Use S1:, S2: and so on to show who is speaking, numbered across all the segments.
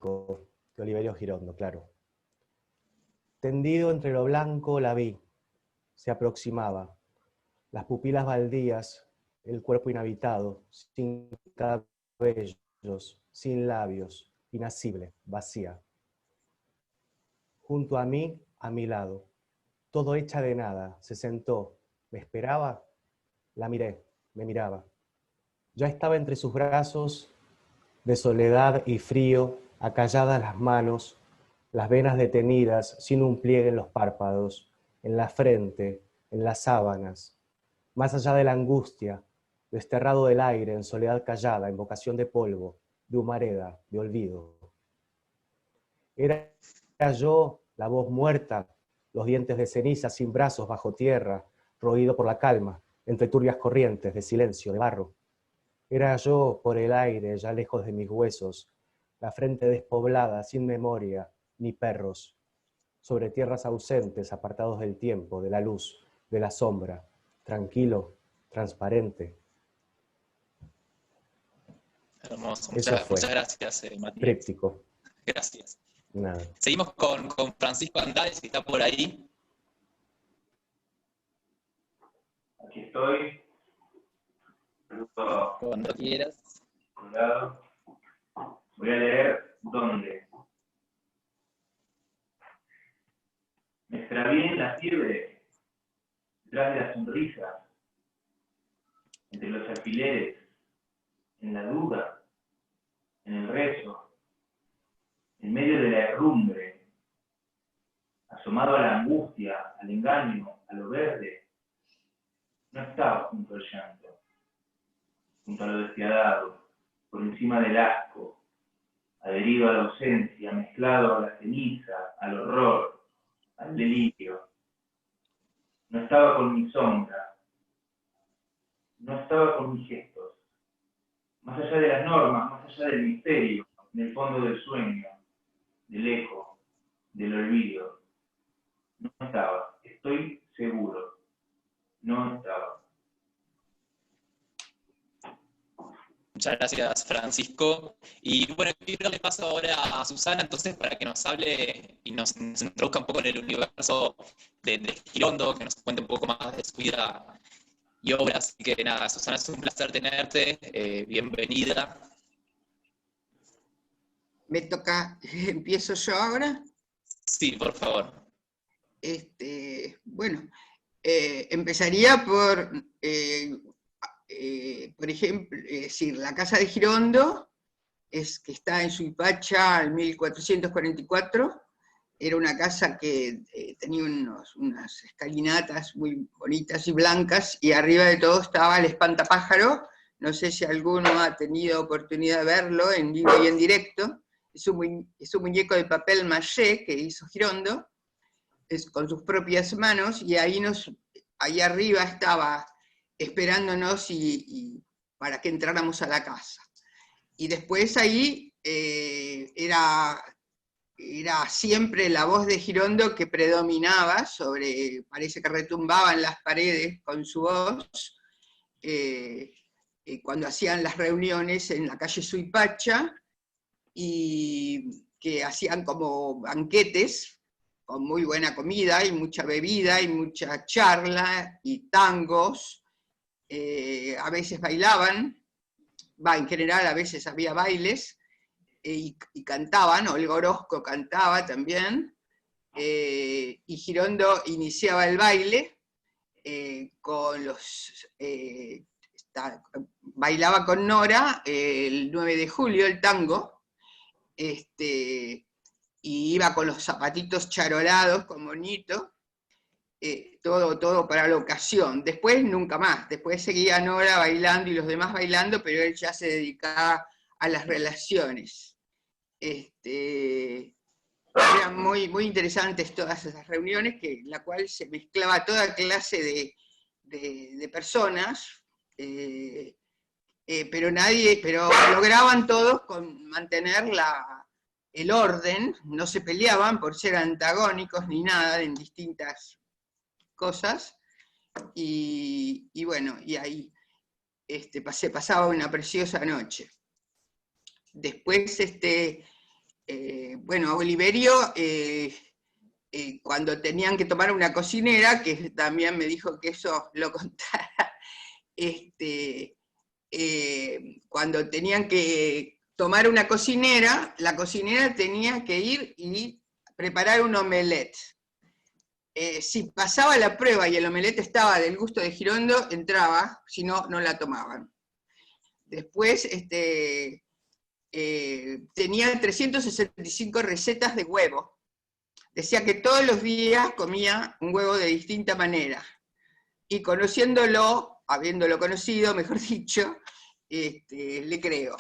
S1: Francisco, de Oliverio Girondo, claro. Tendido entre lo blanco la vi, se aproximaba, las pupilas baldías, el cuerpo inhabitado, sin cabellos, sin labios, inasible, vacía. Junto a mí, a mi lado, todo hecha de nada, se sentó, me esperaba, la miré, me miraba. Ya estaba entre sus brazos, de soledad y frío, acalladas las manos, las venas detenidas, sin un pliegue en los párpados, en la frente, en las sábanas, más allá de la angustia, desterrado del aire, en soledad callada, invocación de polvo, de humareda, de olvido. Era yo, la voz muerta, los dientes de ceniza, sin brazos, bajo tierra, roído por la calma, entre turbias corrientes de silencio, de barro. Era yo, por el aire, ya lejos de mis huesos, la frente despoblada, sin memoria, ni perros, sobre tierras ausentes, apartados del tiempo, de la luz, de la sombra, tranquilo, transparente.
S2: Hermoso,
S1: Eso fue.
S2: muchas gracias, Matías.
S1: Tríptico.
S2: Gracias.
S1: Nada.
S2: Seguimos con Francisco Andrade, si está por ahí.
S3: Aquí estoy.
S2: Cuando quieras.
S3: Voy a leer ¿dónde? Me extravié en la fiebre, detrás de la sonrisa, entre los alfileres, en la duda, en el rezo, en medio de la herrumbre, asomado a la angustia, al engaño, a lo verde. No estaba junto al llanto, junto a lo despiadado, por encima del asco, adherido a la ausencia, mezclado a la ceniza, al horror, al delirio. No estaba con mi sombra, no estaba con mis gestos, más allá de las normas, más allá del misterio, en el fondo del sueño, del eco, del olvido. No estaba, estoy seguro, no estaba.
S2: Muchas gracias, Francisco. Y bueno, quiero darle paso ahora a Susana, entonces, para que nos hable y nos introduzca un poco en el universo de Girondo, que nos cuente un poco más de su vida y obras. Así que nada, Susana, es un placer tenerte. Bienvenida.
S4: Me toca, ¿empiezo yo ahora?
S2: Sí, por favor.
S4: Bueno, empezaría por ejemplo, decir, la Casa de Girondo, que está en Suipacha en 1444, era una casa que tenía unas escalinatas muy bonitas y blancas, y arriba de todo estaba el espantapájaro. No sé si alguno ha tenido oportunidad de verlo en vivo y en directo. Es un muñeco de papel maché que hizo Girondo, con sus propias manos, y ahí arriba estaba esperándonos para que entráramos a la casa. Y después ahí era siempre la voz de Girondo que predominaba parece que retumbaba en las paredes con su voz, cuando hacían las reuniones en la calle Suipacha, y que hacían como banquetes, con muy buena comida y mucha bebida y mucha charla y tangos. A veces bailaban, en general a veces había bailes, y cantaban, Olga Orozco cantaba también, y Girondo iniciaba el baile bailaba con Nora el 9 de julio, el tango, y iba con los zapatitos charolados con moñito, todo para la ocasión. Después nunca más, después seguía Nora bailando y los demás bailando, pero él ya se dedicaba a las relaciones. Eran muy, muy interesantes todas esas reuniones, en la cual se mezclaba toda clase de personas, pero lograban todos mantener el orden, no se peleaban por ser antagónicos ni nada en distintas cosas, y bueno, y ahí se pasaba una preciosa noche. Después bueno, Oliverio, cuando tenían que tomar una cocinera, que también me dijo que eso lo contara, cuando tenían que tomar una cocinera, la cocinera tenía que ir y preparar un omelette. Si pasaba la prueba y el omelette estaba del gusto de Girondo, entraba, si no, no la tomaban. Después tenía 365 recetas de huevo. Decía que todos los días comía un huevo de distinta manera. Y conociéndolo, habiéndolo conocido, mejor dicho, le creo.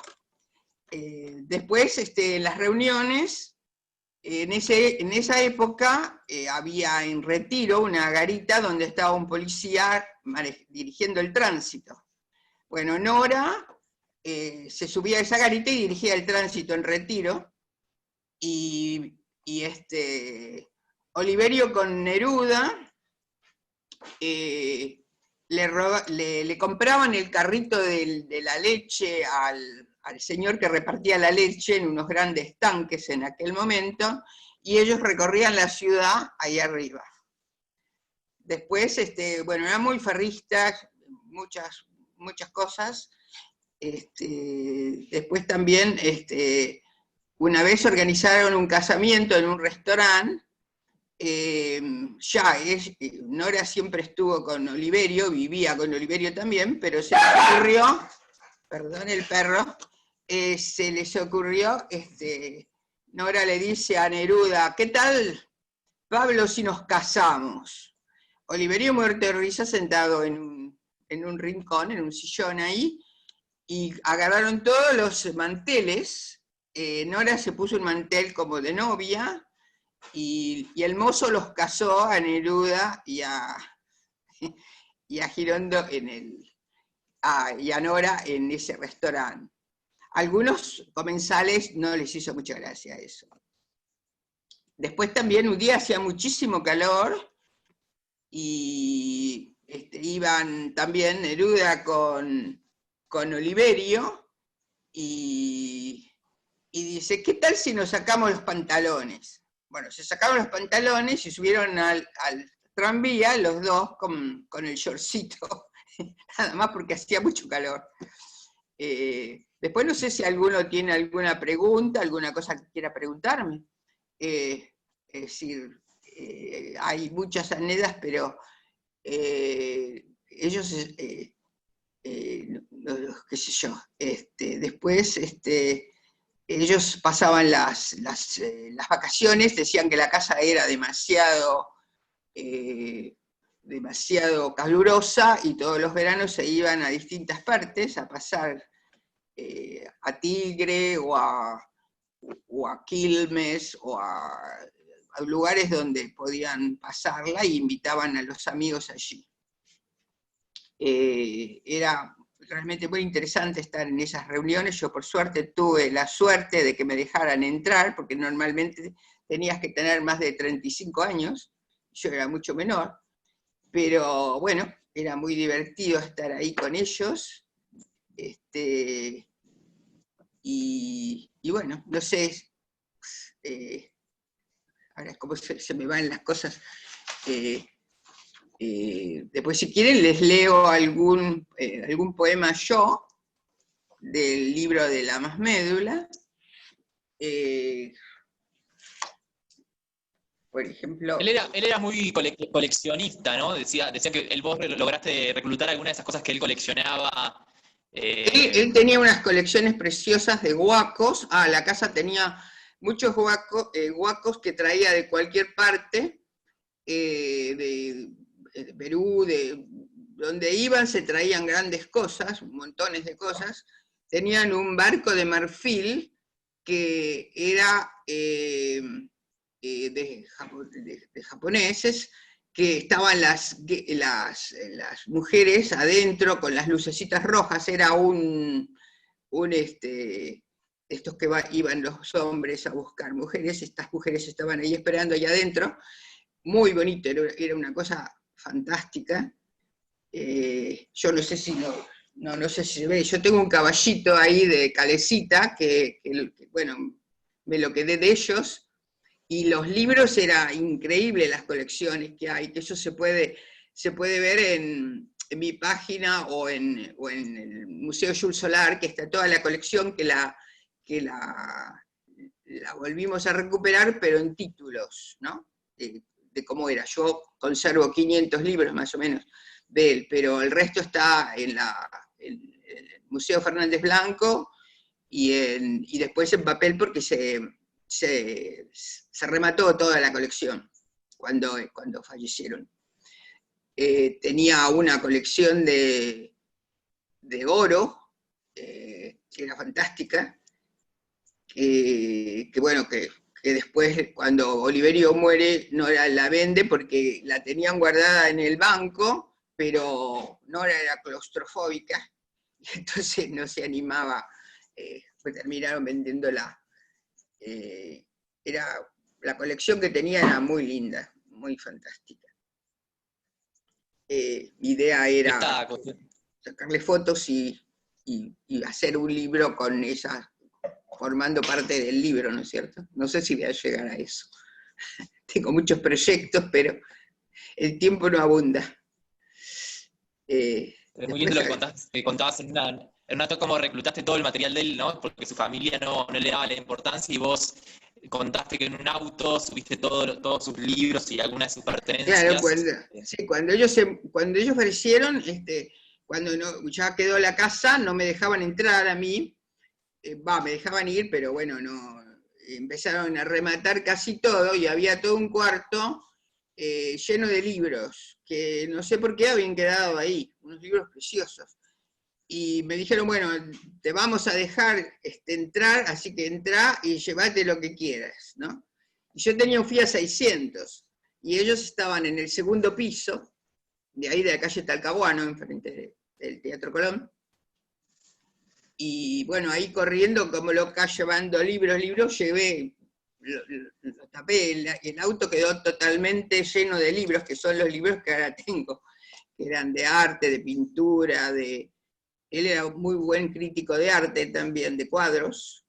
S4: Después, en las reuniones, en esa época había en Retiro una garita donde estaba un policía dirigiendo el tránsito. Bueno, Nora se subía a esa garita y dirigía el tránsito en Retiro, y Oliverio con Neruda le compraban el carrito de la leche al señor que repartía la leche en unos grandes tanques en aquel momento, y ellos recorrían la ciudad ahí arriba. Después, bueno, eran muy ferristas, muchas cosas. Después también, una vez organizaron un casamiento en un restaurante. Nora siempre estuvo con Oliverio, vivía con Oliverio también, pero se les ocurrió, perdón el perro, se les ocurrió, Nora le dice a Neruda, ¿qué tal, Pablo, si nos casamos? Oliverio muerto de risa sentado en un rincón, en un sillón ahí, y agarraron todos los manteles. Nora se puso un mantel como de novia, y el mozo los casó a Neruda y a Girondo y a Nora en ese restaurante. Algunos comensales no les hizo mucha gracia eso. Después también un día hacía muchísimo calor, y iban también Neruda con Oliverio, y dice, ¿qué tal si nos sacamos los pantalones? Bueno, se sacaron los pantalones y subieron al tranvía, los dos con el shortcito, nada más porque hacía mucho calor. Después no sé si alguno tiene alguna pregunta, alguna cosa que quiera preguntarme. Es decir, hay muchas anécdotas, pero ellos, qué sé yo, después ellos pasaban las vacaciones, decían que la casa era demasiado calurosa, y todos los veranos se iban a distintas partes a pasar a Tigre o a Quilmes o a lugares donde podían pasarla, y invitaban a los amigos allí. Era realmente muy interesante estar en esas reuniones. Yo por suerte tuve la suerte de que me dejaran entrar, porque normalmente tenías que tener más de 35 años, yo era mucho menor, pero bueno, era muy divertido estar ahí con ellos, y bueno, no sé, ahora como se me van las cosas. Después, si quieren, les leo algún poema yo, del libro de La Más Médula. Por ejemplo...
S2: Él era muy coleccionista, ¿no? Decía que vos lograste reclutar algunas de esas cosas que él coleccionaba.
S4: Él tenía unas colecciones preciosas de guacos. La casa tenía muchos guacos que traía de cualquier parte, de Perú, de donde iban se traían grandes cosas, montones de cosas. Tenían un barco de marfil que era de japoneses, que estaban las mujeres adentro con las lucecitas rojas. Era estos que iban los hombres a buscar mujeres, estas mujeres estaban ahí esperando allá adentro. Muy bonito, era una cosa fantástica. Yo no sé si no sé si se ve, yo tengo un caballito ahí de Calecita, que bueno, me lo quedé de ellos, y los libros era increíble las colecciones que hay, que eso se puede ver en mi página o en el Museo Jules Solar, que está toda la colección que la volvimos a recuperar, pero en títulos, ¿no? De cómo era. Yo conservo 500 libros más o menos de él, pero el resto está en el Museo Fernández Blanco y después en papel porque se remató toda la colección cuando fallecieron. Tenía una colección de oro, que era fantástica, que después, cuando Oliverio muere, no la vende porque la tenían guardada en el banco, pero Nora era claustrofóbica, y entonces no se animaba, pues terminaron vendiéndola. La colección que tenía era muy linda, muy fantástica. Mi idea era sacarle fotos y hacer un libro con esas, formando parte del libro, ¿no es cierto? No sé si voy a llegar a eso. Tengo muchos proyectos, pero el tiempo no abunda.
S2: Es muy lindo lo que contabas en una cómo reclutaste todo el material de él, ¿no? Porque su familia no le daba la importancia y vos contaste que en un auto subiste todos sus libros y algunas de sus pertenencias.
S4: Claro, cuando ellos fallecieron, cuando ya quedó la casa, no me dejaban entrar a mí, me dejaban ir, pero bueno, no, empezaron a rematar casi todo, y había todo un cuarto lleno de libros, que no sé por qué habían quedado ahí, unos libros preciosos. Y me dijeron, bueno, te vamos a dejar entrar, así que entrá y llévate lo que quieras, ¿no? Y yo tenía un Fiat 600, y ellos estaban en el segundo piso, de ahí de la calle Talcahuano, enfrente del Teatro Colón, y bueno, ahí corriendo como loca, llevando libros, llevé, lo tapé, el auto quedó totalmente lleno de libros, que son los libros que ahora tengo, que eran de arte, de pintura, Él era un muy buen crítico de arte también, de cuadros.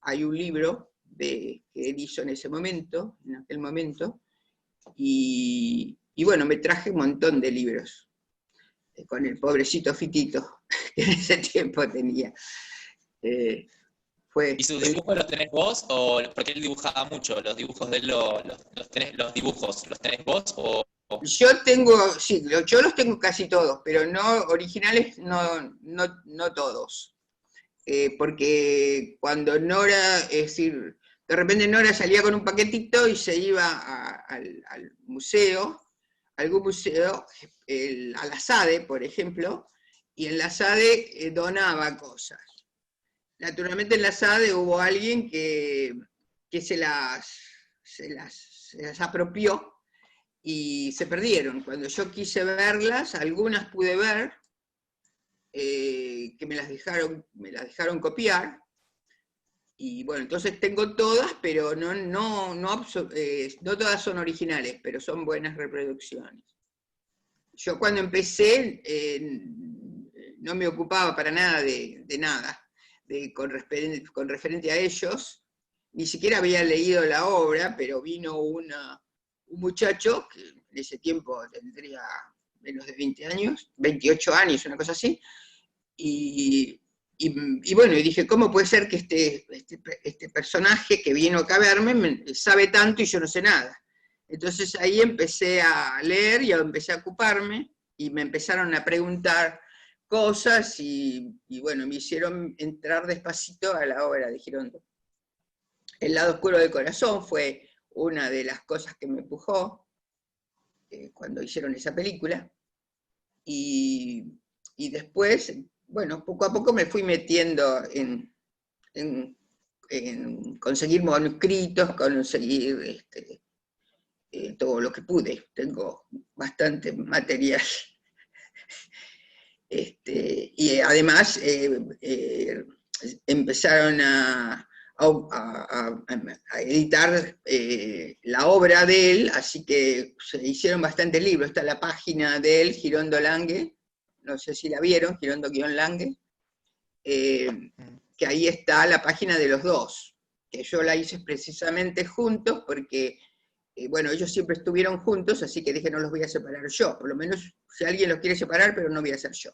S4: Hay un libro que él hizo en aquel momento, y bueno, me traje un montón de libros, con el pobrecito Fitito, que en ese tiempo tenía.
S2: ¿Y sus dibujos los tenés vos? Porque él dibujaba mucho, los dibujos de él, los dibujos, ¿los tenés vos?
S4: Yo los tengo casi todos, pero no originales, no todos. Porque cuando Nora, es decir, de repente Nora salía con un paquetito y se iba al museo, algún museo, a la SADE, por ejemplo, y en la SADE donaba cosas. Naturalmente en la SADE hubo alguien que se las apropió, y se perdieron. Cuando yo quise verlas, algunas pude ver, que me las dejaron copiar, y bueno, entonces tengo todas, pero no todas son originales, pero son buenas reproducciones. Yo cuando empecé, no me ocupaba para nada de nada, con referente a ellos, ni siquiera había leído la obra, pero vino un muchacho, que en ese tiempo tendría menos de 20 años, 28 años, una cosa así, y bueno, y dije, ¿cómo puede ser que este personaje que vino acá a verme sabe tanto y yo no sé nada? Entonces ahí empecé a leer y empecé a ocuparme, y me empezaron a preguntar cosas, y bueno, me hicieron entrar despacito a la obra de Girondo. El lado oscuro del corazón fue una de las cosas que me empujó cuando hicieron esa película, y después, bueno, poco a poco me fui metiendo en conseguir manuscritos, conseguir todo lo que pude. Tengo bastante material. Y además empezaron a editar la obra de él, así que se hicieron bastantes libros. Está la página de él, Girondo Lange, no sé si la vieron, Girondo-Lange, que ahí está la página de los dos. que yo la hice precisamente juntos, porque, bueno, ellos siempre estuvieron juntos, así que dije, no los voy a separar yo, por lo menos si alguien los quiere separar, pero no voy a ser yo.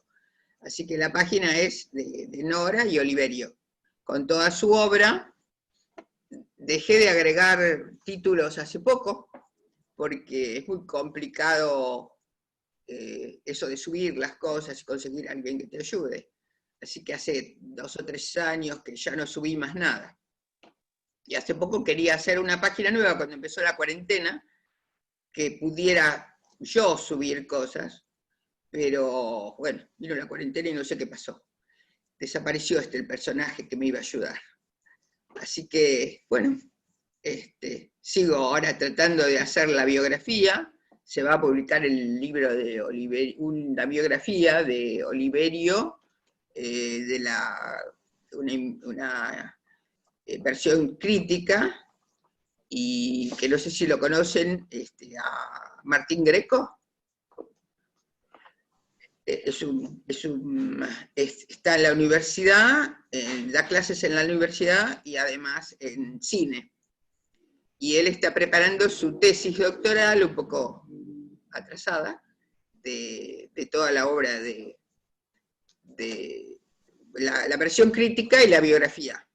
S4: Así que la página es de Nora y Oliverio, con toda su obra. Dejé de agregar títulos hace poco, porque es muy complicado eso de subir las cosas y conseguir a alguien que te ayude. Así que hace 2 o 3 años que ya no subí más nada. Y hace poco quería hacer una página nueva cuando empezó la cuarentena, que pudiera yo subir cosas, pero bueno, vino la cuarentena y no sé qué pasó. Desapareció el personaje que me iba a ayudar. Así que, bueno, sigo ahora tratando de hacer la biografía. Se va a publicar el libro de Oliverio, una biografía de Oliverio, de una versión crítica, y que no sé si lo conocen, a Martín Greco. Está en la universidad, da clases en la universidad y además en cine. Y él está preparando su tesis doctoral, un poco atrasada, de toda la obra de la versión crítica y la biografía.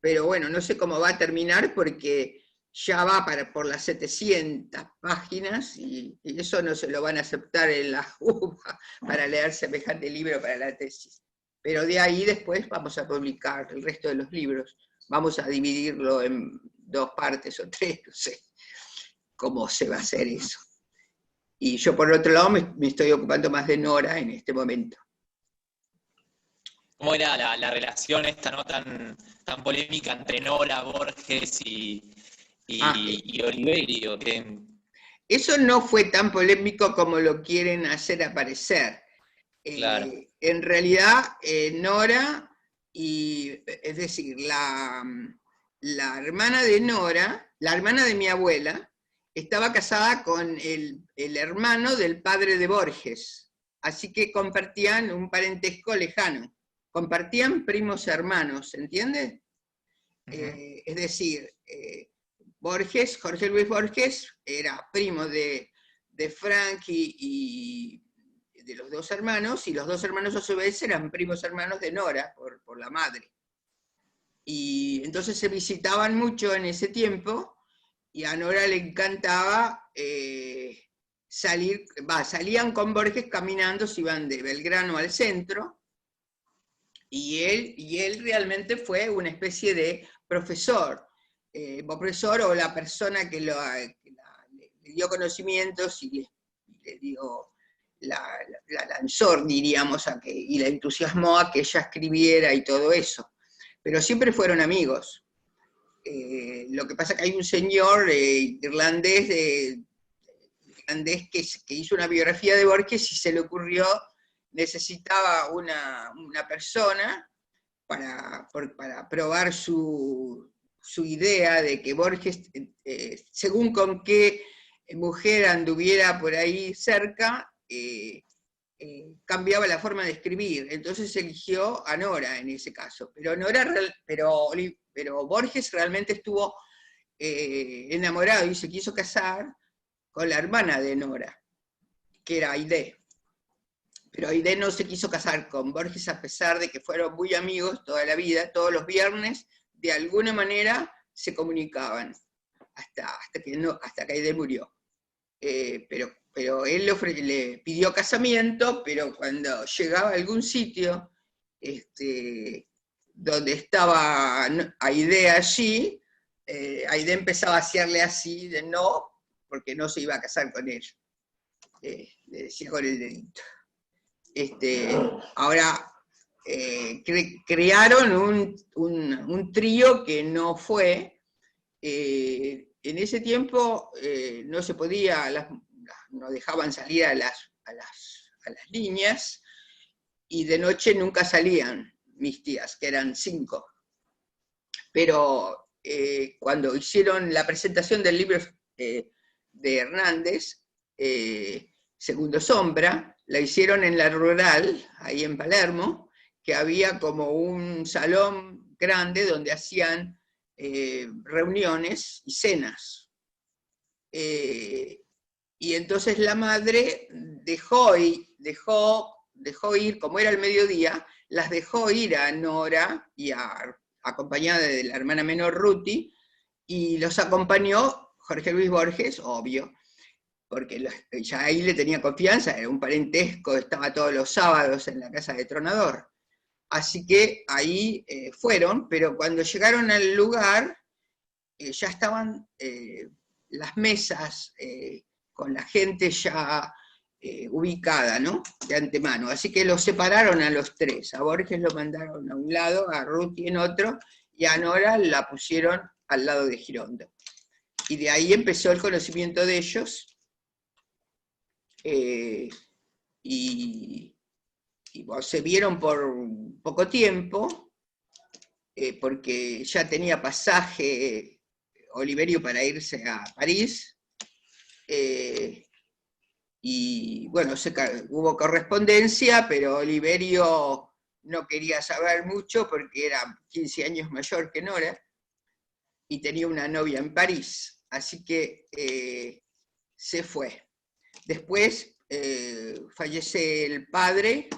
S4: Pero bueno, no sé cómo va a terminar porque ya va por las 700 páginas y eso no se lo van a aceptar en la UBA para leer semejante libro para la tesis. Pero de ahí después vamos a publicar el resto de los libros. Vamos a dividirlo en 2 partes o 3, no sé cómo se va a hacer eso. Y yo por otro lado me estoy ocupando más de Nora en este momento.
S2: ¿Cómo era la relación esta, no tan polémica entre Nora, Borges y Oliverio?
S4: Eso no fue tan polémico como lo quieren hacer aparecer.
S2: Claro.
S4: En realidad, Nora, es decir, la hermana de Nora, la hermana de mi abuela, estaba casada con el hermano del padre de Borges, así que compartían un parentesco lejano. Compartían primos hermanos, ¿entiendes? Es decir, Borges, Jorge Luis Borges, era primo de Frank y de los 2 hermanos, y los 2 hermanos a su vez eran primos hermanos de Nora, por la madre. Y entonces se visitaban mucho en ese tiempo, y a Nora le encantaba salían con Borges caminando, se iban de Belgrano al centro, y él realmente fue una especie de profesor o la persona que le dio conocimientos y le dio, la lanzó, diríamos, y la entusiasmó a que ella escribiera y todo eso. Pero siempre fueron amigos. Lo que pasa es que hay un señor irlandés que hizo una biografía de Borges y se le ocurrió, necesitaba una persona para probar su idea de que Borges, según con qué mujer anduviera por ahí cerca, cambiaba la forma de escribir. Entonces eligió a Nora en ese caso. Pero Borges realmente estuvo enamorado y se quiso casar con la hermana de Nora, que era Aidé. Pero Aidé no se quiso casar con Borges a pesar de que fueron muy amigos toda la vida, todos los viernes, de alguna manera se comunicaban, hasta que Aidé murió. Pero él le pidió casamiento, pero cuando llegaba a algún sitio donde estaba Aidé allí, Aidé empezaba a hacerle así de no, porque no se iba a casar con él. Le decía con el dedito. Ahora, crearon un trío que no fue. En ese tiempo no se podía, no dejaban salir a las niñas, y de noche nunca salían mis tías, que eran 5. Pero cuando hicieron la presentación del libro de Hernández, Segundo Sombra, la hicieron en la Rural, ahí en Palermo, que había como un salón grande donde hacían reuniones y cenas. Y entonces la madre dejó ir, como era el mediodía, las dejó ir a Nora, acompañada de la hermana menor Ruti, y los acompañó Jorge Luis Borges, obvio, porque ya ahí le tenía confianza, era un parentesco, estaba todos los sábados en la casa de Tronador. Así que ahí fueron, pero cuando llegaron al lugar, ya estaban las mesas con la gente ya ubicada, ¿no? De antemano. Así que los separaron a los tres. A Borges lo mandaron a un lado, a Ruti en otro, y a Nora la pusieron al lado de Girondo. Y de ahí empezó el conocimiento de ellos, se vieron por poco tiempo, porque ya tenía pasaje Oliverio para irse a París, y bueno, hubo correspondencia, pero Oliverio no quería saber mucho porque era 15 años mayor que Nora, y tenía una novia en París, así que se fue. Después fallece el padre,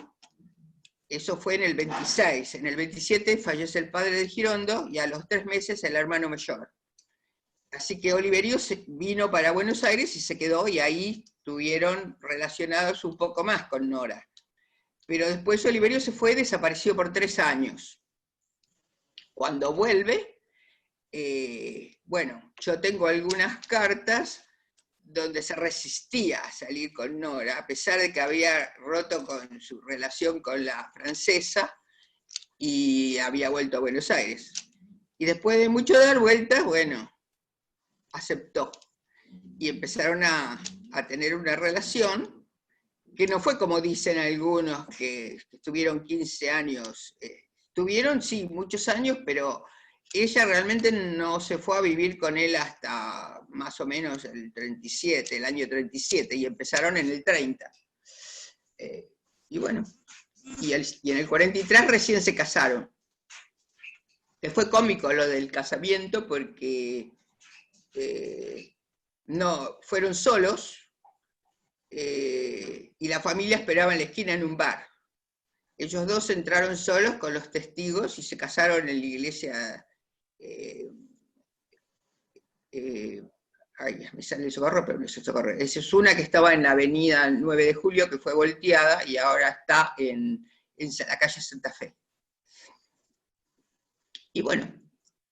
S4: eso fue en el 26, en el 27 fallece el padre de Girondo, y a los 3 meses el hermano mayor. Así que Oliverio vino para Buenos Aires y se quedó, y ahí estuvieron relacionados un poco más con Nora. Pero después Oliverio se fue, desapareció por 3 años. Cuando vuelve, bueno, yo tengo algunas cartas donde se resistía a salir con Nora, a pesar de que había roto con su relación con la francesa y había vuelto a Buenos Aires. Y después de mucho dar vueltas, bueno, aceptó. Y empezaron a tener una relación que no fue como dicen algunos, que estuvieron 15 años. Tuvieron, sí, muchos años, pero ella realmente no se fue a vivir con él hasta más o menos el 37, el año 37, y empezaron en el 30. Y bueno, y en el 43 recién se casaron. Fue cómico lo del casamiento porque no, fueron solos, y la familia esperaba en la esquina en un bar. Ellos dos entraron solos con los testigos y se casaron en la iglesia. Ay, me sale el Socorro, pero no es el Socorro. Esa es una que estaba en la avenida 9 de Julio, que fue volteada, y ahora está en la calle Santa Fe. Y bueno,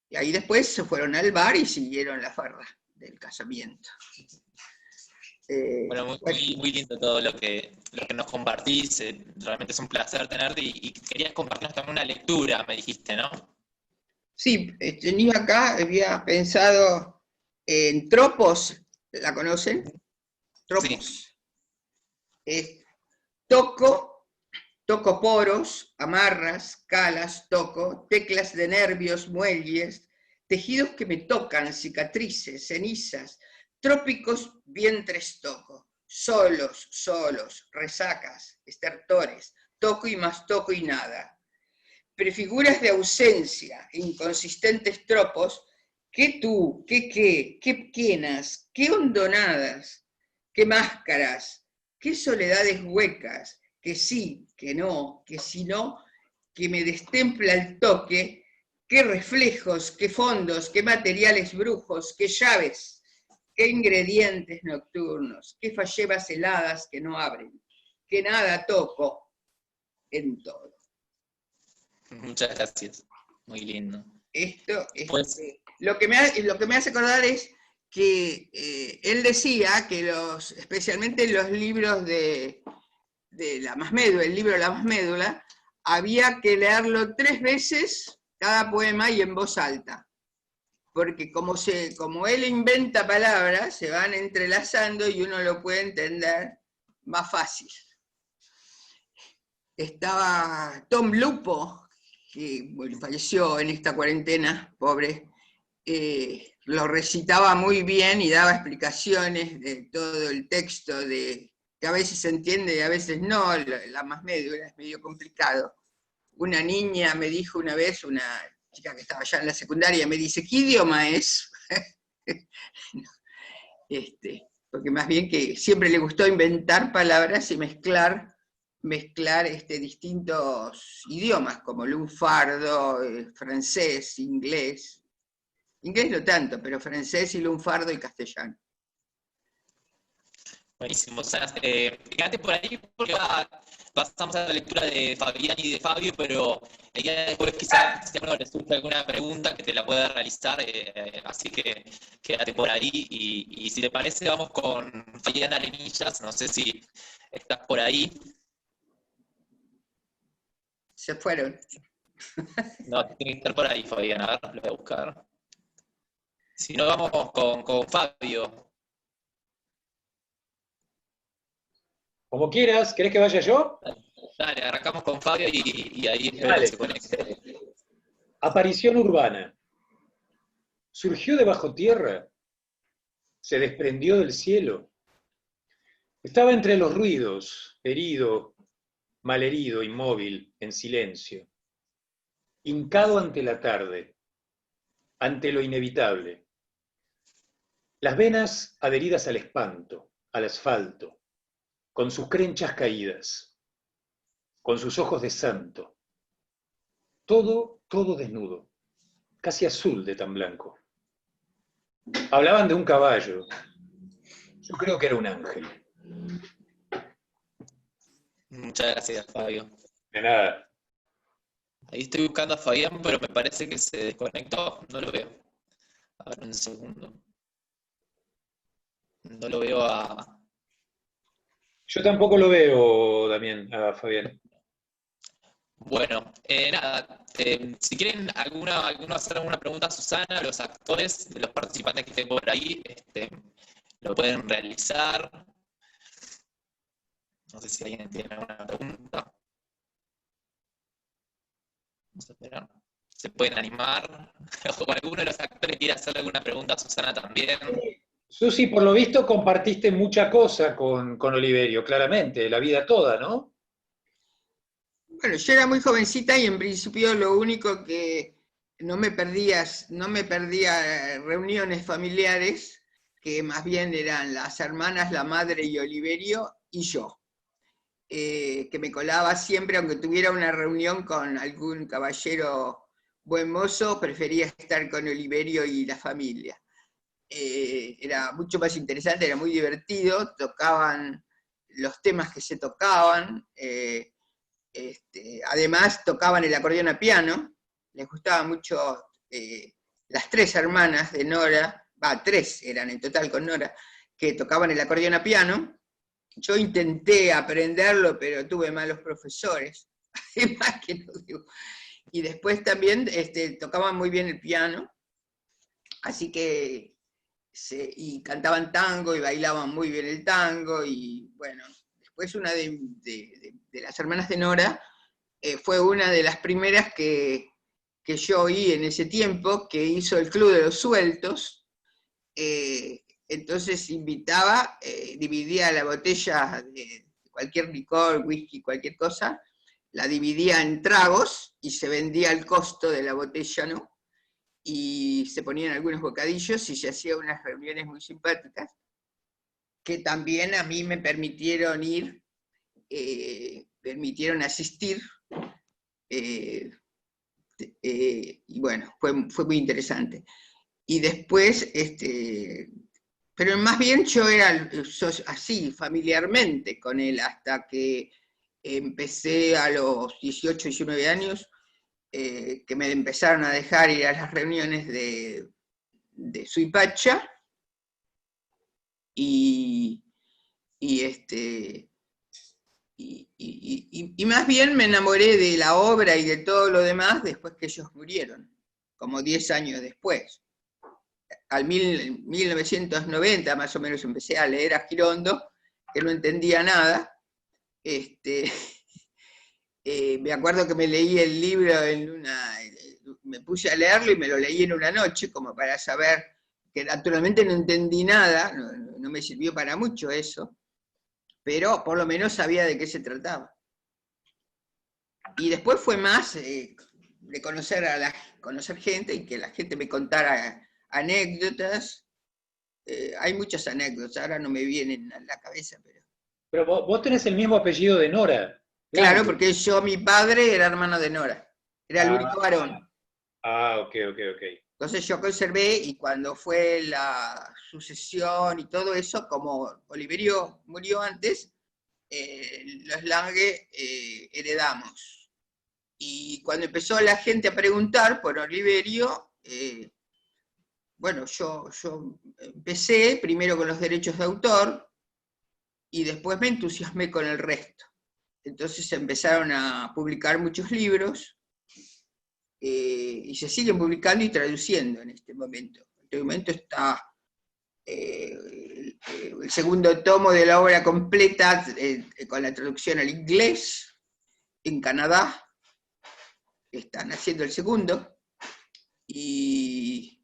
S4: y ahí después se fueron al bar y siguieron la farra del casamiento.
S2: Bueno, muy lindo todo lo que nos compartís, realmente es un placer tenerte, y querías compartirnos también una lectura, me dijiste, ¿no?
S4: Sí, tenía acá, había pensado en Tropos, ¿la conocen? Tropos. Sí. Toco poros, amarras, calas, toco, teclas de nervios, muelles, tejidos que me tocan, cicatrices, cenizas, trópicos vientres toco, solos, resacas, estertores, toco y más toco y nada. Prefiguras de ausencia, inconsistentes tropos, qué tú, qué quienas, qué hondonadas, qué máscaras, qué soledades huecas, que sí, que no, que si no, que me destempla el toque, qué reflejos, qué fondos, qué materiales brujos, qué llaves, qué ingredientes nocturnos, qué fallebas heladas que no abren, que nada toco en todo.
S2: Muchas gracias, muy lindo.
S4: Esto
S2: pues,
S4: lo que me hace acordar es que él decía que especialmente los libros de La Más Médula, el libro La Más Médula, había que leerlo 3 veces cada poema y en voz alta, porque como él inventa palabras, se van entrelazando y uno lo puede entender más fácil. Estaba Tom Lupo, que bueno, falleció en esta cuarentena, pobre, lo recitaba muy bien y daba explicaciones de todo el texto, que a veces se entiende y a veces no. La Más Médula es medio complicado. Una niña me dijo una vez, una chica que estaba ya en la secundaria, me dice, ¿qué idioma es? Porque más bien que siempre le gustó inventar palabras y mezclar distintos idiomas, como lunfardo, francés, inglés. Inglés no tanto, pero francés y lunfardo y castellano.
S2: Buenísimo. O sea, quédate por ahí porque pasamos a la lectura de Fabián y de Fabio, pero ya después quizás si a uno le surge alguna pregunta que te la pueda realizar, así que quédate por ahí y si te parece vamos con Fabián Arenillas, no sé si estás por ahí.
S4: Se fueron.
S2: No, tiene que estar por ahí Fabián, a ver, lo voy a buscar. Si no, vamos con Fabio.
S5: Como quieras, ¿querés que vaya yo?
S2: Dale, arrancamos con Fabio y ahí espero
S5: Dale.
S2: que se conecte.
S5: Aparición urbana. Surgió de bajo tierra, se desprendió del cielo. Estaba entre los ruidos, herido, malherido, inmóvil, en silencio. Hincado ante la tarde, ante lo inevitable. Las venas adheridas al espanto, al asfalto, con sus crenchas caídas, con sus ojos de santo. Todo desnudo, casi azul de tan blanco. Hablaban de un caballo. Yo creo que era un ángel.
S2: Muchas gracias, Fabio.
S5: De nada.
S2: Ahí estoy buscando a Fabián, pero me parece que se desconectó. No lo veo. A ver, un segundo. No lo veo a...
S5: Yo tampoco lo veo, Damián, a Fabián.
S2: Bueno, nada. Si quieren hacer alguna pregunta a Susana, los actores, los participantes que estén por ahí, lo pueden realizar. No sé si alguien tiene alguna pregunta. Vamos a esperar. Se pueden animar. O alguno de los actores quiere hacer alguna pregunta a Susana también.
S5: Susi, por lo visto compartiste mucha cosa con Oliverio, claramente, la vida toda, ¿no?
S4: Bueno, yo era muy jovencita y en principio lo único que no me perdía reuniones familiares, que más bien eran las hermanas, la madre y Oliverio, y yo. Que me colaba siempre, aunque tuviera una reunión con algún caballero buen mozo, prefería estar con Oliverio y la familia. Era mucho más interesante, era muy divertido, tocaban los temas que se tocaban, además tocaban el acordeón a piano, les gustaba mucho, las tres hermanas de Nora, tres eran en total con Nora, que tocaban el acordeón a piano. Yo intenté aprenderlo, pero tuve malos profesores, además que no digo. Y después también tocaban muy bien el piano, así que y cantaban tango y bailaban muy bien el tango, y bueno, después una de las hermanas de Nora fue una de las primeras que yo oí en ese tiempo, que hizo el Club de los Sueltos. Entonces invitaba, dividía la botella de cualquier licor, whisky, cualquier cosa, la dividía en tragos y se vendía al costo de la botella, ¿no? Y se ponían algunos bocadillos y se hacían unas reuniones muy simpáticas, que también a mí me permitieron ir, permitieron asistir, y bueno, fue muy interesante. Y después, pero más bien yo era así, familiarmente con él, hasta que empecé a los 18, 19 años, que me empezaron a dejar ir a las reuniones de Suipacha, y más bien me enamoré de la obra y de todo lo demás después que ellos murieron, como 10 años después. Al 1990 más o menos empecé a leer a Girondo, que no entendía nada. Me acuerdo que me leí el libro me puse a leerlo y me lo leí en una noche, como para saber, que naturalmente no entendí nada, no me sirvió para mucho eso, pero por lo menos sabía de qué se trataba. Y después fue más, de conocer gente y que la gente me contara anécdotas. Hay muchas anécdotas, ahora no me vienen a la cabeza, pero...
S5: Pero vos tenés el mismo apellido de Nora.
S4: Claro,
S5: Lange.
S4: porque mi padre era hermano de Nora, era el
S5: Ah,
S4: único varón.
S5: ok.
S4: Entonces yo conservé, y cuando fue la sucesión y todo eso, como Oliverio murió antes, los Lange heredamos. Y cuando empezó la gente a preguntar por Oliverio, bueno, yo empecé primero con los derechos de autor y después me entusiasmé con el resto. Entonces empezaron a publicar muchos libros y se siguen publicando y traduciendo en este momento. En este momento está el segundo tomo de la obra completa con la traducción al inglés en Canadá. Están haciendo el segundo. Y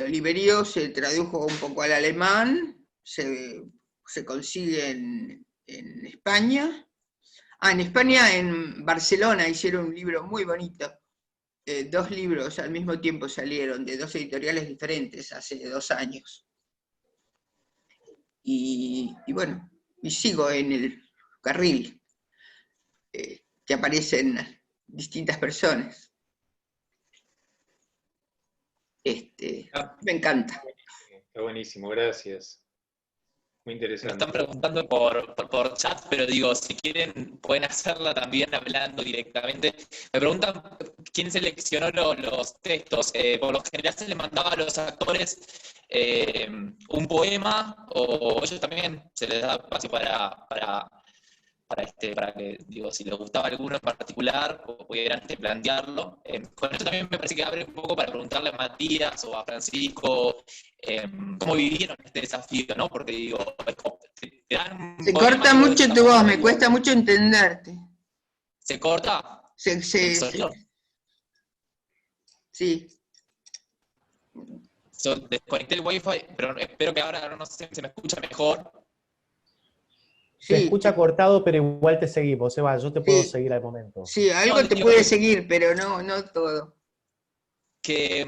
S4: Oliverio se tradujo un poco al alemán, se consigue en España. En España, en Barcelona, hicieron un libro muy bonito. 2 libros al mismo tiempo salieron de 2 editoriales diferentes hace 2 años. Y bueno, y sigo en el carril que aparecen distintas personas. Me encanta.
S5: Está buenísimo, gracias. Muy
S2: Me
S5: interesante.
S2: están preguntando por chat, pero digo, si quieren, pueden hacerla también hablando directamente. Me preguntan quién seleccionó los textos. Por lo general se les mandaba a los actores un poema, o ellos también se les da así para que, digo, si les gustaba alguno en particular, pudieran plantearlo. Con esto también me parece que abre un poco para preguntarle a Matías o a Francisco cómo vivieron este desafío, ¿no? Porque digo, te dan un
S4: Se
S2: poema
S4: corta
S2: y vos
S4: mucho
S2: decís,
S4: tu voz,
S2: bueno,
S4: me
S2: digo,
S4: cuesta mucho entenderte.
S2: ¿se corta el sonido?
S4: Sí.
S2: Desconecté el wifi, pero espero que ahora no sé si se me escucha mejor.
S1: Se
S4: Sí,
S1: escucha cortado, pero igual te seguimos, Seba, yo te puedo
S4: sí,
S1: seguir al momento.
S4: sí, algo
S2: No,
S4: te
S2: digo,
S4: puede seguir, pero no todo.
S2: que,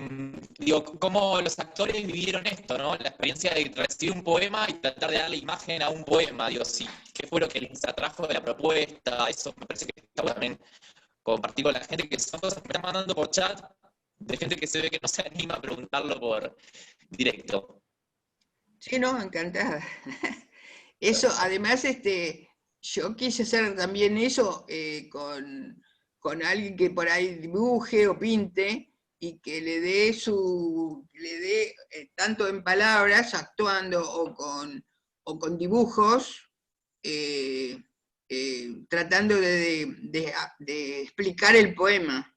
S2: digo, cómo los actores vivieron esto, ¿no? La experiencia de recibir un poema y tratar de darle imagen a un poema, digo, sí, qué fue lo que les atrajo de la propuesta, eso me parece que está bueno también compartir con la gente, que son cosas que me están mandando por chat, de gente que se ve que no se anima a preguntarlo por directo.
S4: Sí, no, encantada. Eso, además, yo quise hacer también eso con alguien que por ahí dibuje o pinte y que le dé tanto en palabras, actuando o con dibujos, tratando de explicar el poema,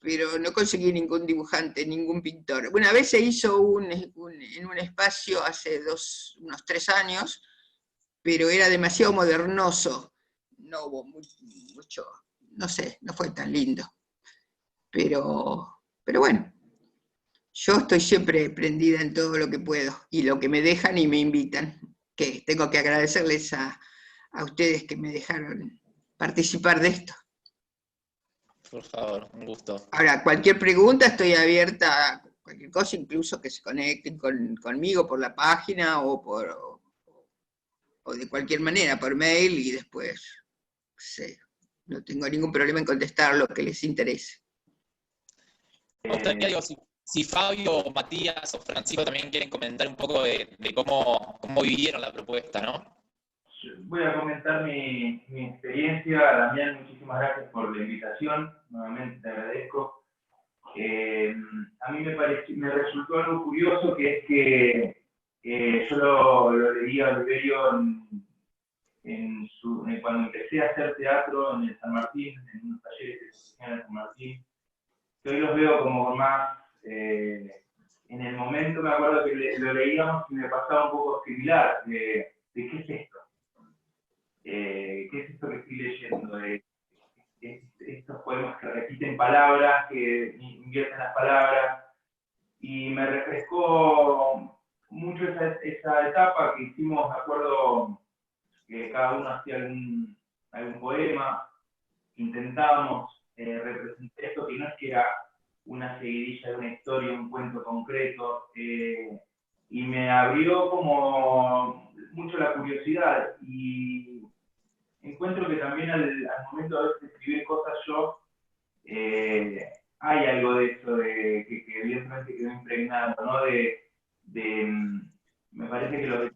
S4: pero no conseguí ningún dibujante, ningún pintor. Bueno, a veces se hizo en un espacio hace unos 3 años, pero era demasiado modernoso, no hubo mucho, no sé, no fue tan lindo. Pero bueno, yo estoy siempre prendida en todo lo que puedo, y lo que me dejan y me invitan, que tengo que agradecerles a ustedes que me dejaron participar de esto.
S2: Por favor, un gusto.
S4: Ahora, cualquier pregunta, estoy abierta a cualquier cosa, incluso que se conecten conmigo por la página o de cualquier manera, por mail, y después no tengo ningún problema en contestar lo que les interese.
S2: Me gustaría, digo, si Fabio, o Matías, o Francisco también quieren comentar un poco de cómo vivieron la propuesta, ¿no?
S3: Voy a comentar mi experiencia. Damián, muchísimas gracias por la invitación, nuevamente te agradezco. A mí me resultó algo curioso, que es que yo lo leía a Oliverio cuando empecé a hacer teatro en el San Martín, en unos talleres que se hacían en el San Martín, que hoy los veo como más, en el momento me acuerdo que lo leíamos y me pasaba un poco similar, de ¿qué es esto? ¿Qué es esto que estoy leyendo? Estos poemas que repiten palabras, que invierten las palabras, y me refrescó mucho esa etapa que hicimos. Me acuerdo que cada uno hacía algún poema, intentábamos representé esto, que no es que era una seguidilla de una historia, un cuento concreto, y me abrió como mucho la curiosidad, y encuentro que también al momento a veces de escribir cosas yo, hay algo de eso, de que evidentemente quedó impregnado, ¿no? Me parece que lo que es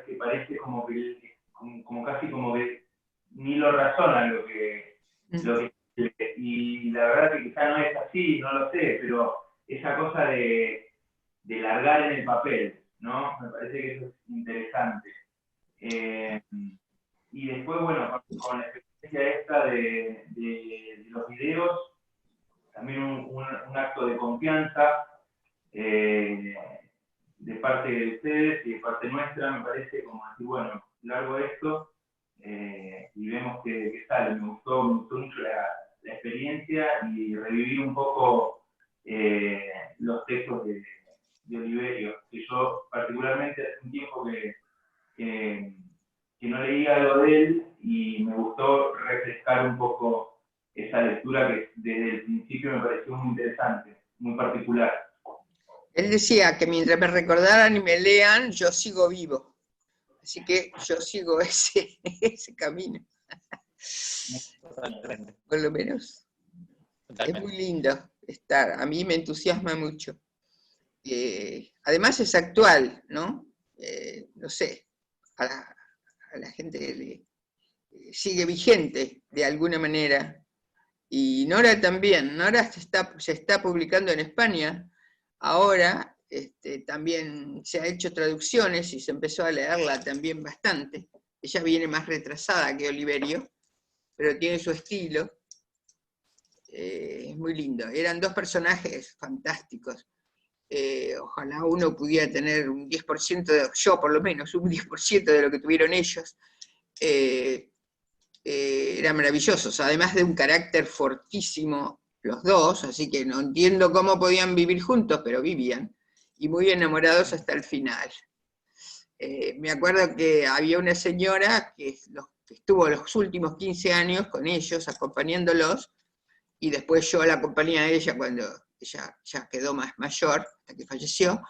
S3: que parece como que, como casi como que ni lo razonan lo que y la verdad que quizá no es así, no lo sé, pero esa cosa de largar en el papel, ¿no? Me parece que eso es interesante. Y después, bueno, con la experiencia esta de los videos, también un acto de confianza de parte de ustedes y de parte nuestra, me parece como decir, bueno, largo esto y vemos que sale. Me gustó mucho la experiencia y revivir un poco los textos de Oliverio, que yo particularmente hace un tiempo que no leía algo de él y me gustó refrescar un poco esa lectura que desde el principio me pareció muy interesante, muy particular.
S4: Él decía que mientras me recordaran y me lean, yo sigo vivo. Así que yo sigo ese camino.
S2: Totalmente.
S4: Por lo menos.
S2: Totalmente.
S4: Es muy lindo estar. A mí me entusiasma mucho. Además es actual, ¿no? No sé, a la gente sigue vigente de alguna manera. Y Nora también. Nora se está publicando en España. Ahora también se ha hecho traducciones y se empezó a leerla también bastante. Ella viene más retrasada que Oliverio, pero tiene su estilo. Es muy lindo. Eran dos personajes fantásticos. Ojalá uno pudiera tener un 10%, yo por lo menos, un 10% de lo que tuvieron ellos. Eran maravillosos, además de un carácter fortísimo los dos, así que no entiendo cómo podían vivir juntos, pero vivían, y muy enamorados hasta el final. Me acuerdo que había una señora que estuvo los últimos 15 años con ellos, acompañándolos, y después yo la acompañé a ella cuando ella ya quedó más mayor, hasta que falleció,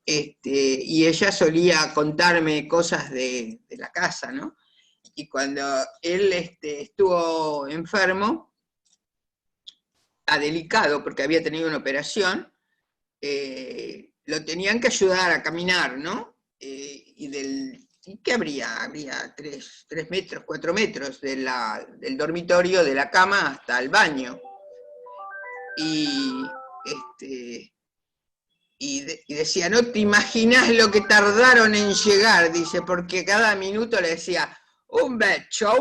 S4: y ella solía contarme cosas de la casa, ¿no? Y cuando él estuvo enfermo, delicado, porque había tenido una operación, lo tenían que ayudar a caminar, ¿no? ¿Y qué habría? Habría 3 metros, 4 metros del dormitorio, de la cama hasta el baño. Y decía, no te imaginas lo que tardaron en llegar, dice, porque cada minuto le decía, un bacho,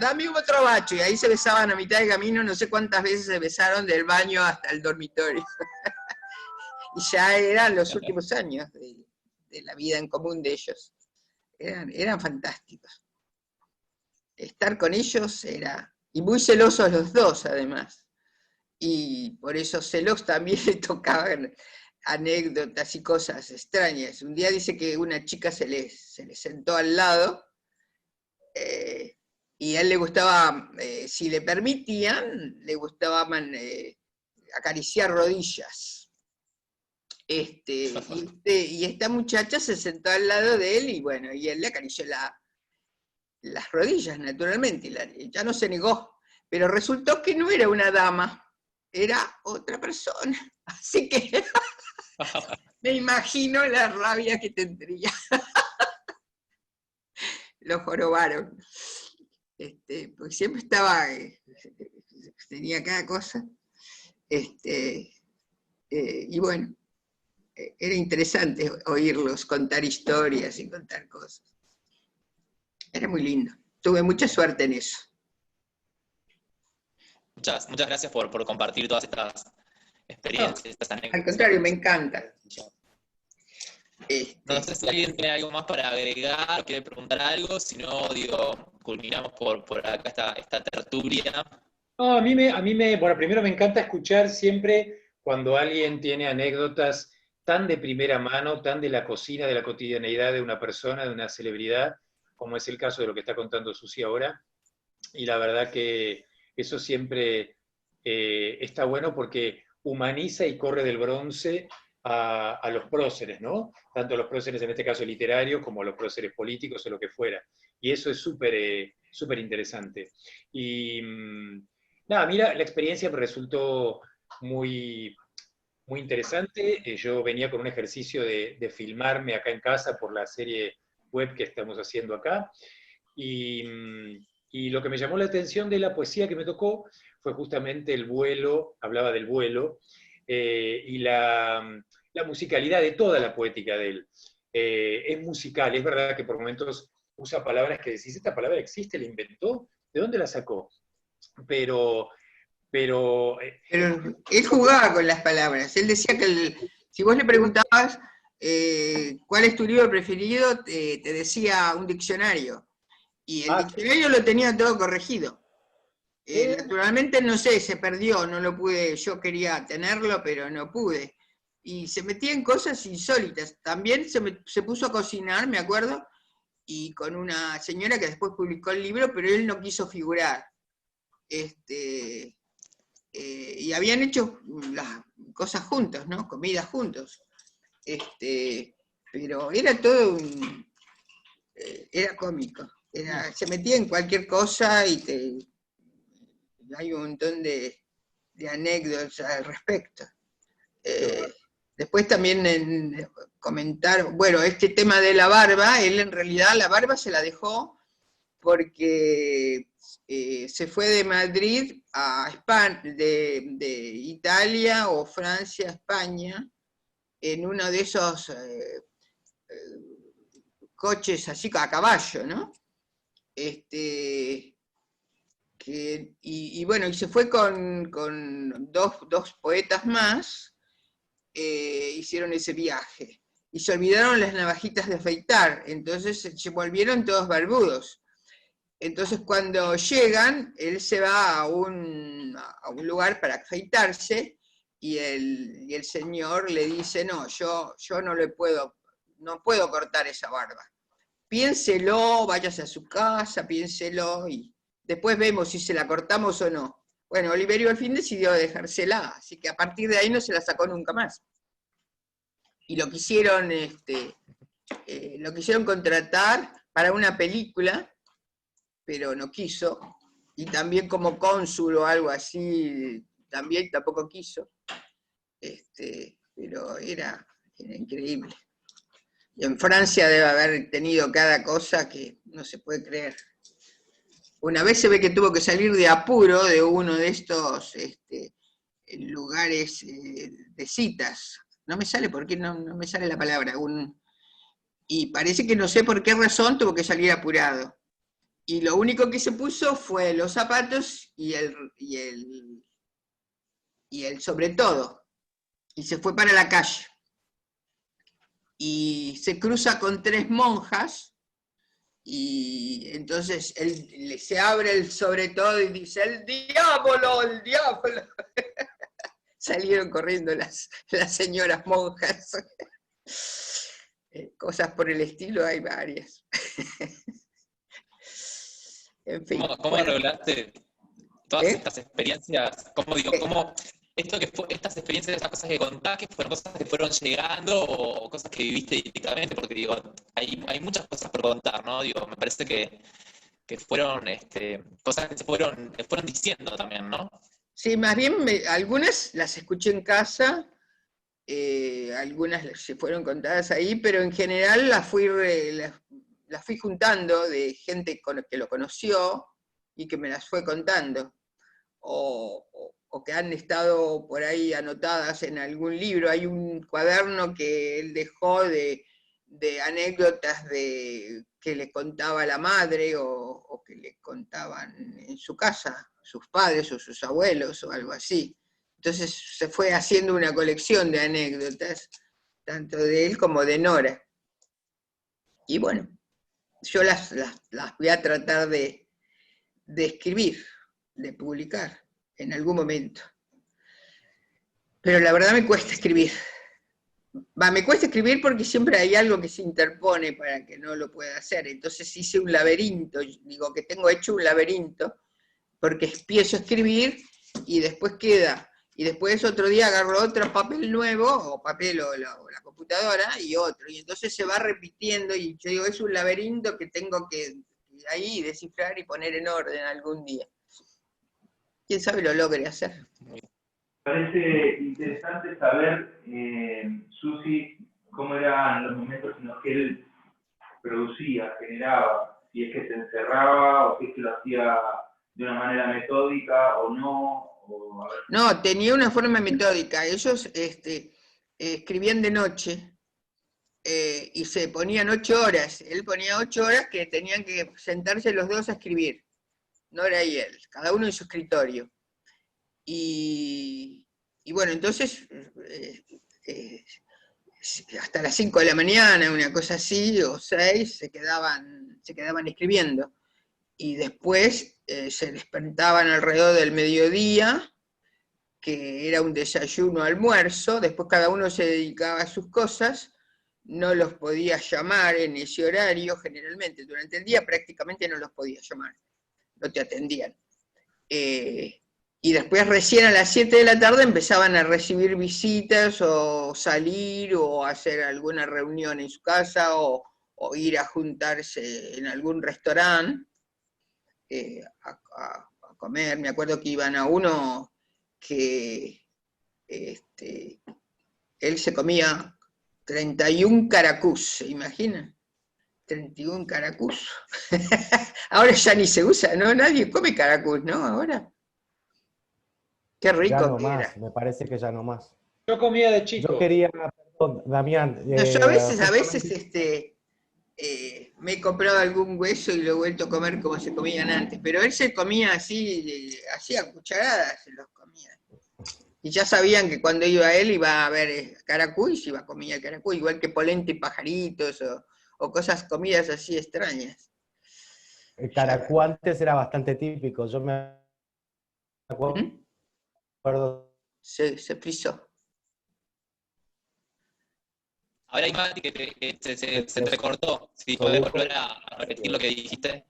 S4: dame otro bacho, y ahí se besaban a mitad de camino, no sé cuántas veces se besaron del baño hasta el dormitorio. Y ya eran los últimos años de la vida en común de ellos. Eran fantásticos. Estar con ellos era, y muy celosos los dos además. Y por esos celos también le tocaban anécdotas y cosas extrañas. Un día dice que una chica se le sentó al lado, y a él le gustaba, si le permitían, le gustaba acariciar rodillas. Y esta muchacha se sentó al lado de él y bueno, y él le acarició las rodillas, naturalmente, y ella no se negó, pero resultó que no era una dama, era otra persona, así que me imagino la rabia que tendría. Lo jorobaron. Porque siempre estaba, tenía cada cosa. Y bueno, era interesante oírlos contar historias y contar cosas. Era muy lindo. Tuve mucha suerte en eso.
S2: Muchas gracias por compartir todas estas experiencias, estas anécdotas.
S4: Al contrario, me encanta.
S2: No sé si alguien tiene algo más para agregar o quiere preguntar algo, si no, digo, culminamos por acá esta tertulia.
S5: No, bueno, primero me encanta escuchar siempre cuando alguien tiene anécdotas tan de primera mano, tan de la cocina, de la cotidianeidad de una persona, de una celebridad, como es el caso de lo que está contando Susi ahora. Y la verdad que Eso siempre está bueno porque humaniza y corre del bronce a los próceres, ¿no? Tanto los próceres, en este caso literarios, como los próceres políticos o lo que fuera. Y eso es súper interesante. Y nada, mira, la experiencia me resultó muy, muy interesante. Yo venía con un ejercicio de filmarme acá en casa por la serie web que estamos haciendo acá. Y lo que me llamó la atención de la poesía que me tocó fue justamente el vuelo, hablaba del vuelo, y la musicalidad de toda la poética de él. Es musical, es verdad que por momentos usa palabras que decís, ¿esta palabra existe? ¿La inventó? ¿De dónde la sacó? Pero
S4: Pero él jugaba con las palabras. Él decía que si vos le preguntabas cuál es tu libro preferido, te decía un diccionario. Y el diccionario lo tenía todo corregido. Naturalmente, no sé, se perdió, no lo pude, yo quería tenerlo, pero no pude. Y se metía en cosas insólitas. También se puso a cocinar, me acuerdo, y con una señora que después publicó el libro, pero él no quiso figurar. Y habían hecho las cosas juntos, ¿no? Comidas juntos. Pero era todo era cómico. Se metía en cualquier cosa y hay un montón de anécdotas al respecto. Después también comentar, bueno, este tema de la barba, él en realidad la barba se la dejó porque se fue de Madrid a España, de Italia o Francia a España, en uno de esos coches así a caballo, ¿no? Y bueno, y se fue con dos poetas más, hicieron ese viaje. Y se olvidaron las navajitas de afeitar, entonces se volvieron todos barbudos. Entonces cuando llegan, él se va a un lugar para afeitarse, y el señor le dice, no, yo no puedo cortar esa barba. Piénselo, váyase a su casa, piénselo, y después vemos si se la cortamos o no. Bueno, Oliverio al fin decidió dejársela, así que a partir de ahí no se la sacó nunca más. Y lo quisieron contratar para una película, pero no quiso, y también como cónsul o algo así, también tampoco quiso, pero era increíble. Y en Francia debe haber tenido cada cosa que no se puede creer. Una vez se ve que tuvo que salir de apuro de uno de estos lugares de citas. No me sale, ¿por qué no me sale la palabra? Y parece que no sé por qué razón tuvo que salir apurado. Y lo único que se puso fue los zapatos y el sobre todo. Y se fue para la calle. Y se cruza con 3 monjas, y entonces él se abre el sobre todo y dice, ¡el diablo, el diablo! Salieron corriendo las señoras monjas. Cosas por el estilo hay varias. En fin.
S2: ¿Cómo revelaste todas estas experiencias? Estas experiencias, esas cosas que contás, que fueron cosas que fueron llegando o cosas que viviste directamente? Porque digo, hay muchas cosas por contar, ¿no? Digo, me parece que fueron cosas que se fueron diciendo también, ¿no?
S4: Sí, más bien algunas las escuché en casa, algunas se fueron contadas ahí, pero en general las fui juntando de gente que lo conoció y que me las fue contando, o que han estado por ahí anotadas en algún libro. Hay un cuaderno que él dejó de anécdotas que le contaba la madre o que le contaban en su casa, sus padres o sus abuelos o algo así. Entonces se fue haciendo una colección de anécdotas, tanto de él como de Nora. Y bueno, yo las voy a tratar de escribir, de publicar en algún momento. Pero la verdad me cuesta escribir. Me cuesta escribir porque siempre hay algo que se interpone para que no lo pueda hacer. Entonces hice un laberinto, digo que tengo hecho un laberinto, porque empiezo a escribir y después queda. Y después otro día agarro otro papel nuevo, o papel o la computadora, y otro. Y entonces se va repitiendo, y yo digo, es un laberinto que tengo que ahí descifrar y poner en orden algún día. ¿Quién sabe lo logre hacer?
S3: Parece interesante saber, Susi, cómo eran los momentos en los que él producía, generaba, si es que se encerraba o si es que lo hacía de una manera metódica o no. O, a ver.
S4: No, tenía una forma metódica. Ellos escribían de noche y se ponían 8 horas. Él ponía 8 horas que tenían que sentarse los dos a escribir. Nora y él, cada uno en su escritorio. Y bueno, entonces hasta las 5 de la mañana, una cosa así, o 6, se quedaban escribiendo. Y después se despertaban alrededor del mediodía, que era un desayuno, almuerzo, después cada uno se dedicaba a sus cosas, no los podía llamar en ese horario generalmente, durante el día prácticamente no los podía llamar, no te atendían. Y después recién a las 7 de la tarde empezaban a recibir visitas o salir o hacer alguna reunión en su casa o ir a juntarse en algún restaurante a comer. Me acuerdo que iban a uno que él se comía 31 caracús, ¿se imaginan? 31 caracús. Ahora ya ni se usa, ¿no? Nadie come caracús, ¿no? Ahora. Qué rico
S1: Ya no
S4: que
S1: más,
S4: era.
S1: me parece que ya no más.
S5: Yo comía de
S1: Yo
S5: chico.
S1: quería, perdón, Damián,
S4: No, yo a veces
S1: justamente
S4: me he comprado algún hueso y lo he vuelto a comer como se comían antes, pero él se comía así, hacía cucharadas, se los comía. Y ya sabían que cuando iba él iba a ver caracú y se iba a comer caracú, igual que polenta y pajaritos o cosas, comidas así extrañas.
S1: el caracú antes era bastante típico. Yo me acuerdo.
S4: Se frizó.
S2: Ahora hay Mati que se entrecortó. Si podés volver a repetir lo que dijiste.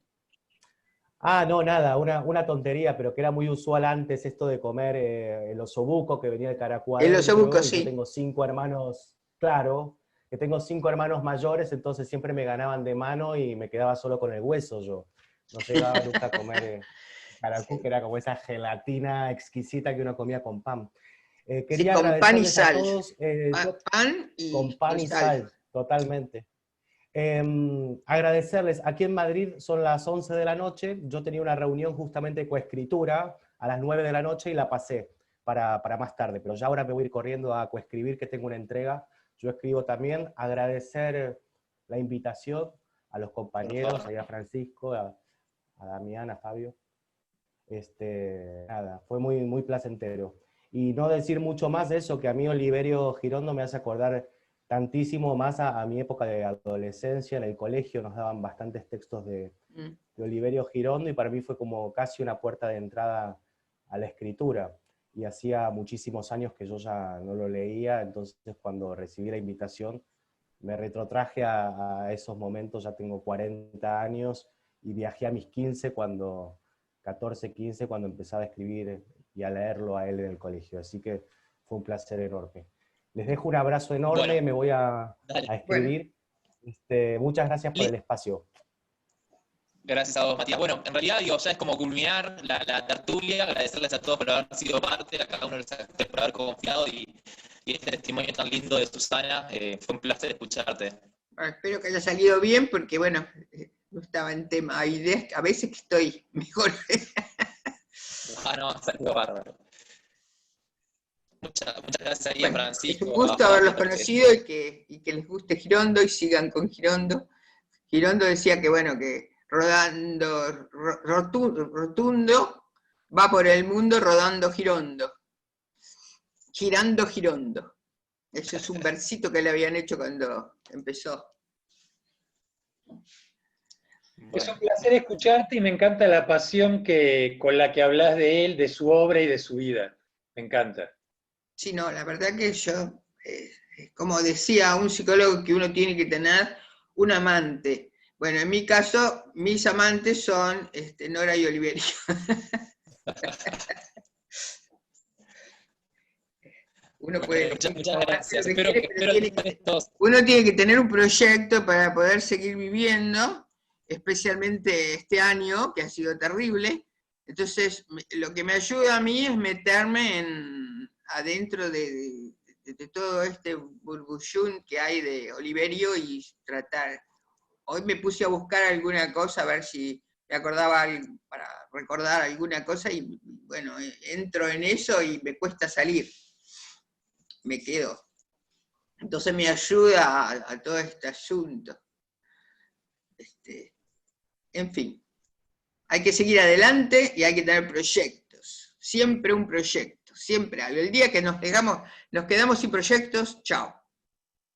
S1: Ah, no, nada, una tontería, pero que era muy usual antes esto de comer el osobuco, que venía el caracú
S4: El
S1: adentro,
S4: osobuco,
S1: y yo
S4: sí.
S1: tengo 5 hermanos, claro, que tengo 5 hermanos mayores, entonces siempre me ganaban de mano y me quedaba solo con el hueso yo. No llegaba nunca a comer caracú,
S4: Sí.
S1: que era como esa gelatina exquisita que uno comía con pan.
S4: Sí,
S1: Quería
S4: con pan y
S1: agradecerles a
S4: sal.
S1: todos,
S4: Pan
S1: con
S4: y
S1: pan y
S4: sal.
S1: sal, totalmente. Agradecerles, aquí en Madrid son las 11 de la noche, yo tenía una reunión justamente de coescritura a las 9 de la noche y la pasé para más tarde, pero ya ahora me voy a ir corriendo a coescribir, que tengo una entrega. Yo escribo también. Agradecer la invitación a los compañeros, a Francisco, a Damián, a Fabio. Nada, fue muy, muy placentero. Y no decir mucho más de eso, que a mí Oliverio Girondo me hace acordar tantísimo más a mi época de adolescencia. En el colegio nos daban bastantes textos de Oliverio Girondo, y para mí fue como casi una puerta de entrada a la escritura. Y hacía muchísimos años que yo ya no lo leía, entonces cuando recibí la invitación me retrotraje a esos momentos. Ya tengo 40 años y viajé a mis 15 cuando... 14, 15, cuando empezaba a escribir y a leerlo a él en el colegio. Así que fue un placer enorme. Les dejo un abrazo enorme,
S2: Bueno,
S1: me voy a escribir. Bueno. Muchas gracias por el espacio.
S2: Gracias a vos, Matías. Bueno, en realidad, digo, ya es como culminar la tertulia, agradecerles a todos por haber sido parte, a cada uno de los por haber confiado y este testimonio tan lindo de Susana. Fue un placer escucharte.
S4: Bueno, espero que haya salido bien, porque bueno, no estaba en tema. Hay ideas a veces que estoy mejor.
S2: No, salió bárbaro. Muchas gracias ahí a Francisco.
S4: Es un gusto haberlos conocido y que les guste Girondo y sigan con Girondo. Girondo decía que bueno, que rotundo va por el mundo rodando Girondo. Girando Girondo. Ese es un versito que le habían hecho cuando empezó.
S5: Es un placer escucharte y me encanta la pasión con la que hablas de él, de su obra y de su vida. Me encanta.
S4: Sí, no, la verdad que yo, como decía un psicólogo, que uno tiene que tener un amante. Bueno, en mi caso, mis amantes son Nora y Oliverio. Uno puede
S2: Muchas gracias.
S4: lo que
S2: Espero
S4: quiere, pero
S2: que estén estos.
S4: uno tiene que tener un proyecto para poder seguir viviendo, especialmente este año, que ha sido terrible. Entonces, lo que me ayuda a mí es meterme adentro de todo este burbullón que hay de Oliverio y tratar. Hoy me puse a buscar alguna cosa, a ver si me acordaba para recordar alguna cosa, y bueno, entro en eso y me cuesta salir. Me quedo. Entonces me ayuda a todo este asunto. En fin, hay que seguir adelante y hay que tener proyectos. Siempre un proyecto, siempre algo. El día que nos quedamos sin proyectos, chao,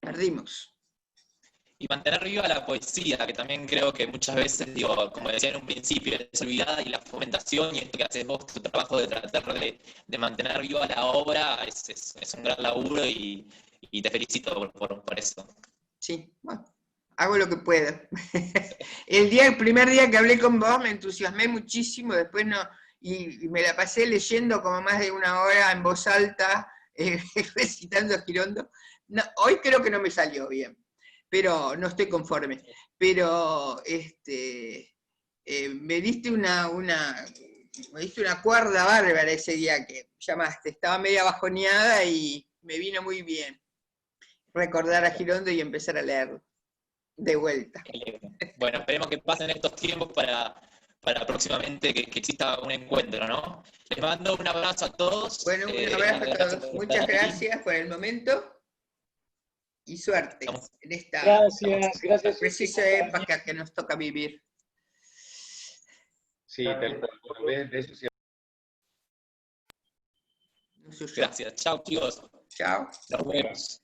S4: perdimos.
S2: Y mantener viva la poesía, que también creo que muchas veces, digo, como decía en un principio, es olvidada, y la fomentación y esto que haces vos, tu trabajo de tratar de mantener viva la obra, es un gran laburo y te felicito por eso.
S4: Sí, bueno, hago lo que puedo. El primer día que hablé con vos me entusiasmé muchísimo, después no, y me la pasé leyendo como más de una hora en voz alta, recitando a Girondo. No, hoy creo que no me salió bien, pero no estoy conforme. Pero me diste una cuerda bárbara ese día que llamaste. Estaba media bajoneada y me vino muy bien recordar a Girondo y empezar a leerlo de vuelta.
S2: Bueno, esperemos que pasen estos tiempos para próximamente que exista un encuentro, ¿no? Les mando un abrazo a todos.
S4: Bueno, un abrazo a todos. Muchas gracias por el momento y suerte en esta precisa época que nos toca vivir.
S5: Sí, tal cual. De eso sí.
S2: Gracias. Chao, chicos.
S4: Chao.
S2: Nos vemos.